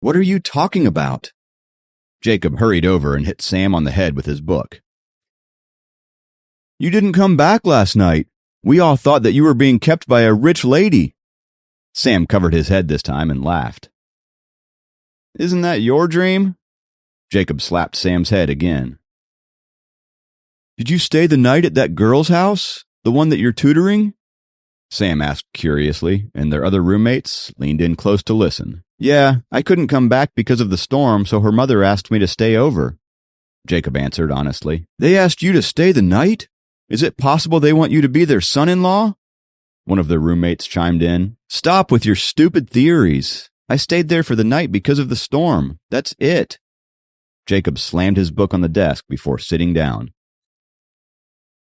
What are you talking about? Jacob hurried over and hit Sam on the head with his book. You didn't come back last night. We all thought that you were being kept by a rich lady. Sam covered his head this time and laughed. Isn't that your dream? Jacob slapped Sam's head again. Did you stay the night at that girl's house? The one that you're tutoring? Sam asked curiously, and their other roommates leaned in close to listen. Yeah, I couldn't come back because of the storm, so her mother asked me to stay over. Jacob answered honestly. They asked you to stay the night? Is it possible they want you to be their son-in-law? One of their roommates chimed in. Stop with your stupid theories. I stayed there for the night because of the storm. That's it. Jacob slammed his book on the desk before sitting down.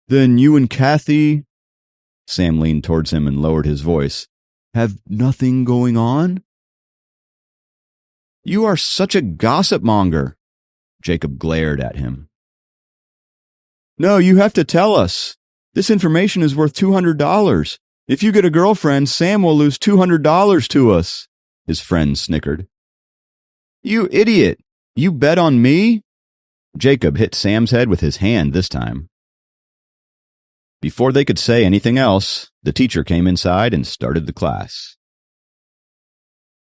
Then you and Kathy, Sam leaned towards him and lowered his voice, have nothing going on? You are such a gossip monger. Jacob glared at him. No, you have to tell us. This information is worth $200. If you get a girlfriend, Sam will lose $200 to us, his friend snickered. You idiot! You bet on me? Jacob hit Sam's head with his hand this time. Before they could say anything else, the teacher came inside and started the class.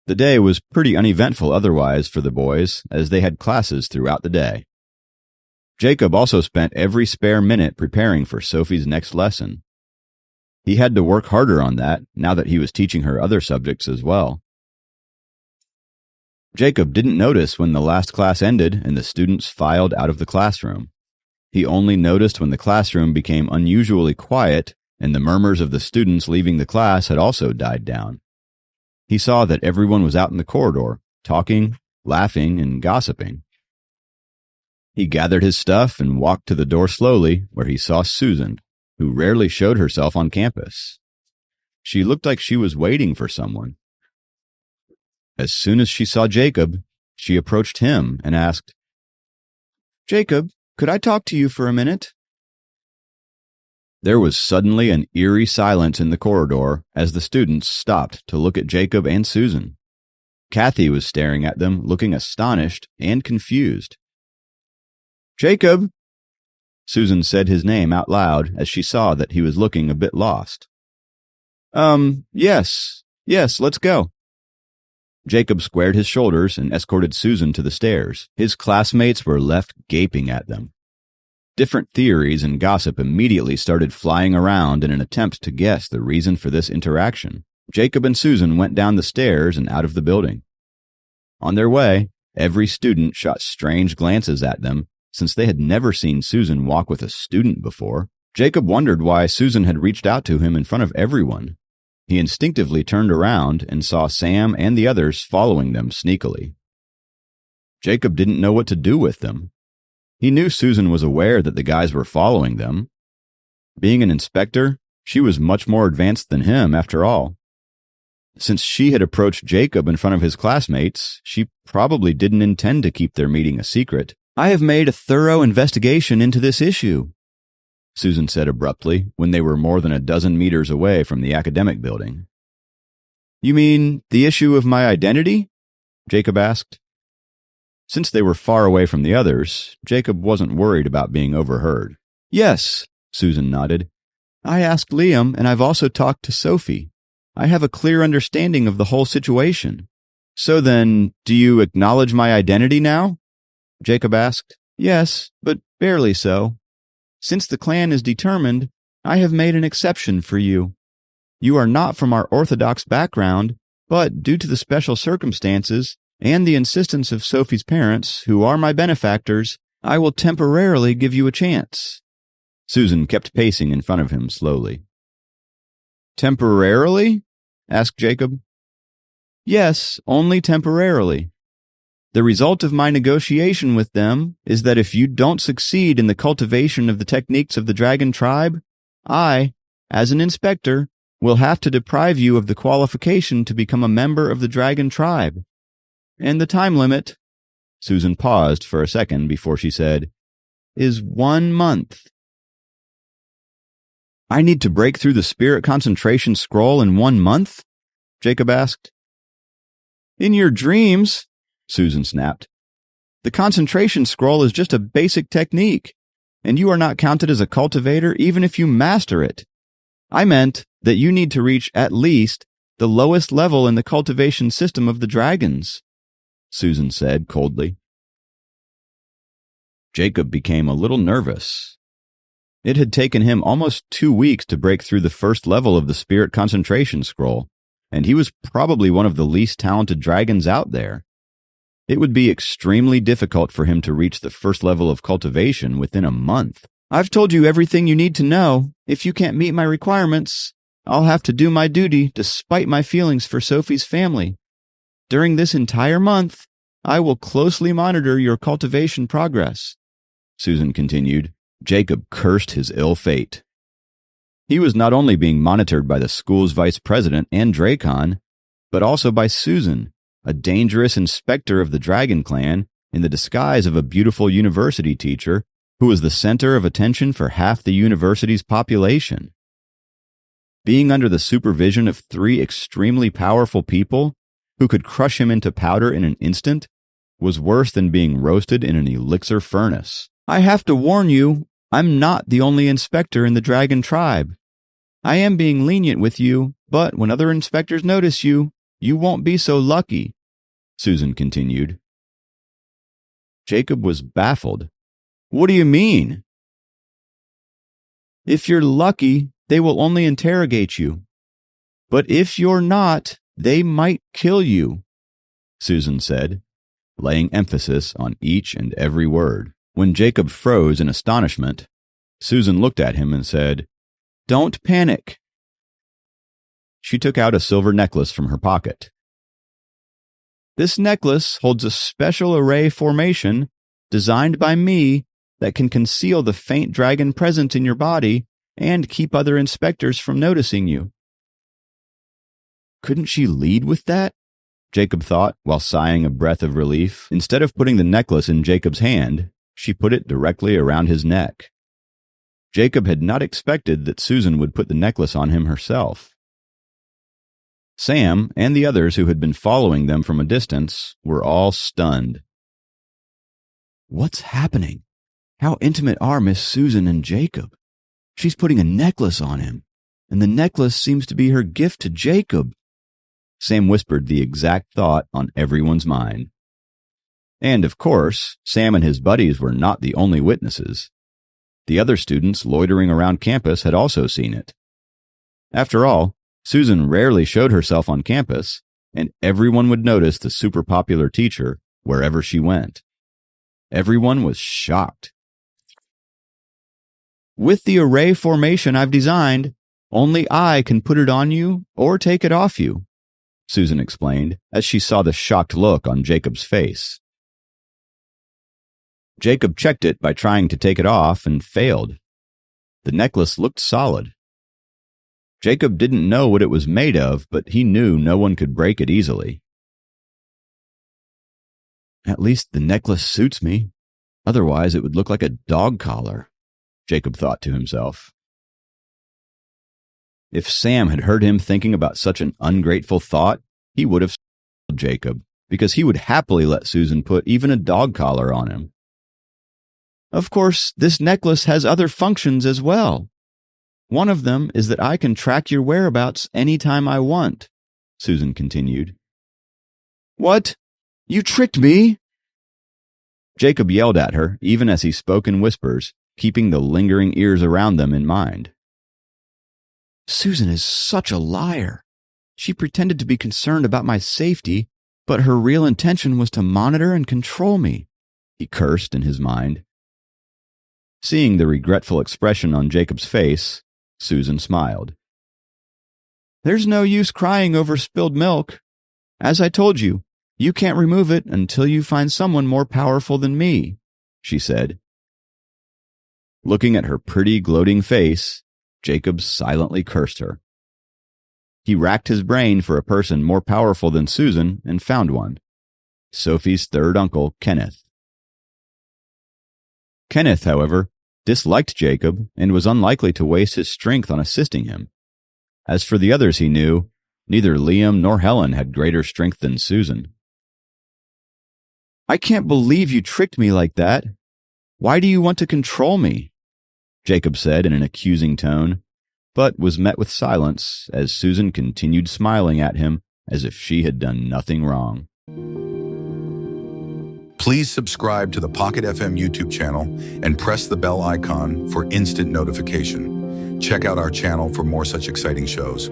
The day was pretty uneventful otherwise for the boys, as they had classes throughout the day. Jacob also spent every spare minute preparing for Sophie's next lesson. He had to work harder on that, now that he was teaching her other subjects as well. Jacob didn't notice when the last class ended and the students filed out of the classroom. He only noticed when the classroom became unusually quiet and the murmurs of the students leaving the class had also died down. He saw that everyone was out in the corridor, talking, laughing, and gossiping. He gathered his stuff and walked to the door slowly, where he saw Susan, who rarely showed herself on campus. She looked like she was waiting for someone. As soon as she saw Jacob, she approached him and asked, Jacob, could I talk to you for a minute? There was suddenly an eerie silence in the corridor as the students stopped to look at Jacob and Susan. Kathy was staring at them, looking astonished and confused. Jacob! Susan said his name out loud as she saw that he was looking a bit lost. Yes, let's go. Jacob squared his shoulders and escorted Susan to the stairs. His classmates were left gaping at them. Different theories and gossip immediately started flying around in an attempt to guess the reason for this interaction. Jacob and Susan went down the stairs and out of the building. On their way, every student shot strange glances at them, since they had never seen Susan walk with a student before. Jacob wondered why Susan had reached out to him in front of everyone. He instinctively turned around and saw Sam and the others following them sneakily. Jacob didn't know what to do with them. He knew Susan was aware that the guys were following them. Being an inspector, she was much more advanced than him, after all. Since she had approached Jacob in front of his classmates, she probably didn't intend to keep their meeting a secret. I have made a thorough investigation into this issue, Susan said abruptly when they were more than a dozen meters away from the academic building. You mean the issue of my identity? Jacob asked. Since they were far away from the others, Jacob wasn't worried about being overheard. Yes, Susan nodded. I asked Liam, and I've also talked to Sophie. I have a clear understanding of the whole situation. So then, do you acknowledge my identity now? Jacob asked. Yes, but barely so. Since the clan is determined, I have made an exception for you. You are not from our Orthodox background, but due to the special circumstances and the insistence of Sophie's parents, who are my benefactors, I will temporarily give you a chance. Susan kept pacing in front of him slowly. Temporarily? Asked Jacob. Yes, only temporarily. The result of my negotiation with them is that if you don't succeed in the cultivation of the techniques of the dragon tribe, I, as an inspector, will have to deprive you of the qualification to become a member of the dragon tribe. And the time limit, Susan paused for a second before she said, is 1 month. I need to break through the spirit concentration scroll in 1 month? Jacob asked. In your dreams, Susan snapped. "The concentration scroll is just a basic technique, and you are not counted as a cultivator even if you master it. I meant that you need to reach at least the lowest level in the cultivation system of the dragons," Susan said coldly. Jacob became a little nervous. It had taken him almost 2 weeks to break through the first level of the spirit concentration scroll, and he was probably one of the least talented dragons out there. It would be extremely difficult for him to reach the first level of cultivation within a month. "I've told you everything you need to know. If you can't meet my requirements, I'll have to do my duty despite my feelings for Sophie's family. During this entire month, I will closely monitor your cultivation progress," Susan continued. Jacob cursed his ill fate. He was not only being monitored by the school's vice president and Dracon, but also by Susan, a dangerous inspector of the Dragon Clan in the disguise of a beautiful university teacher who was the center of attention for half the university's population. Being under the supervision of 3 extremely powerful people who could crush him into powder in an instant was worse than being roasted in an elixir furnace. "I have to warn you, I'm not the only inspector in the dragon tribe. I am being lenient with you, but when other inspectors notice you, you won't be so lucky," Susan continued. Jacob was baffled. "What do you mean?" "If you're lucky, they will only interrogate you. But if you're not, they might kill you," Susan said, laying emphasis on each and every word. When Jacob froze in astonishment, Susan looked at him and said, "Don't panic." She took out a silver necklace from her pocket. "This necklace holds a special array formation designed by me that can conceal the faint dragon present in your body and keep other inspectors from noticing you." Couldn't she lead with that? Jacob thought, while sighing a breath of relief. Instead of putting the necklace in Jacob's hand, she put it directly around his neck. Jacob had not expected that Susan would put the necklace on him herself. Sam and the others who had been following them from a distance were all stunned. "What's happening? How intimate are Miss Susan and Jacob? She's putting a necklace on him, and the necklace seems to be her gift to Jacob." Sam whispered the exact thought on everyone's mind. And, of course, Sam and his buddies were not the only witnesses. The other students loitering around campus had also seen it. After all, Susan rarely showed herself on campus, and everyone would notice the super popular teacher wherever she went. Everyone was shocked. "With the array formation I've designed, only I can put it on you or take it off you," Susan explained as she saw the shocked look on Jacob's face. Jacob checked it by trying to take it off and failed. The necklace looked solid. Jacob didn't know what it was made of, but he knew no one could break it easily. "At least the necklace suits me. Otherwise it would look like a dog collar," Jacob thought to himself. If Sam had heard him thinking about such an ungrateful thought, he would have told Jacob, because he would happily let Susan put even a dog collar on him. "Of course, this necklace has other functions as well. One of them is that I can track your whereabouts any time I want," Susan continued. "What? You tricked me?" Jacob yelled at her, even as he spoke in whispers, keeping the lingering ears around them in mind. "Susan is such a liar. She pretended to be concerned about my safety, but her real intention was to monitor and control me," he cursed in his mind. Seeing the regretful expression on Jacob's face, Susan smiled. "There's no use crying over spilled milk. As I told you, you can't remove it until you find someone more powerful than me," she said. Looking at her pretty, gloating face, Jacob silently cursed her. He racked his brain for a person more powerful than Susan and found one: Sophie's third uncle, Kenneth. Kenneth, however, disliked Jacob and was unlikely to waste his strength on assisting him. As for the others he knew, neither Liam nor Helen had greater strength than Susan. I can't believe you tricked me like that. Why do you want to control me? Jacob said in an accusing tone, but was met with silence as Susan continued smiling at him as if she had done nothing wrong. Please subscribe to the Pocket FM YouTube channel and press the bell icon for instant notification. Check out our channel for more such exciting shows.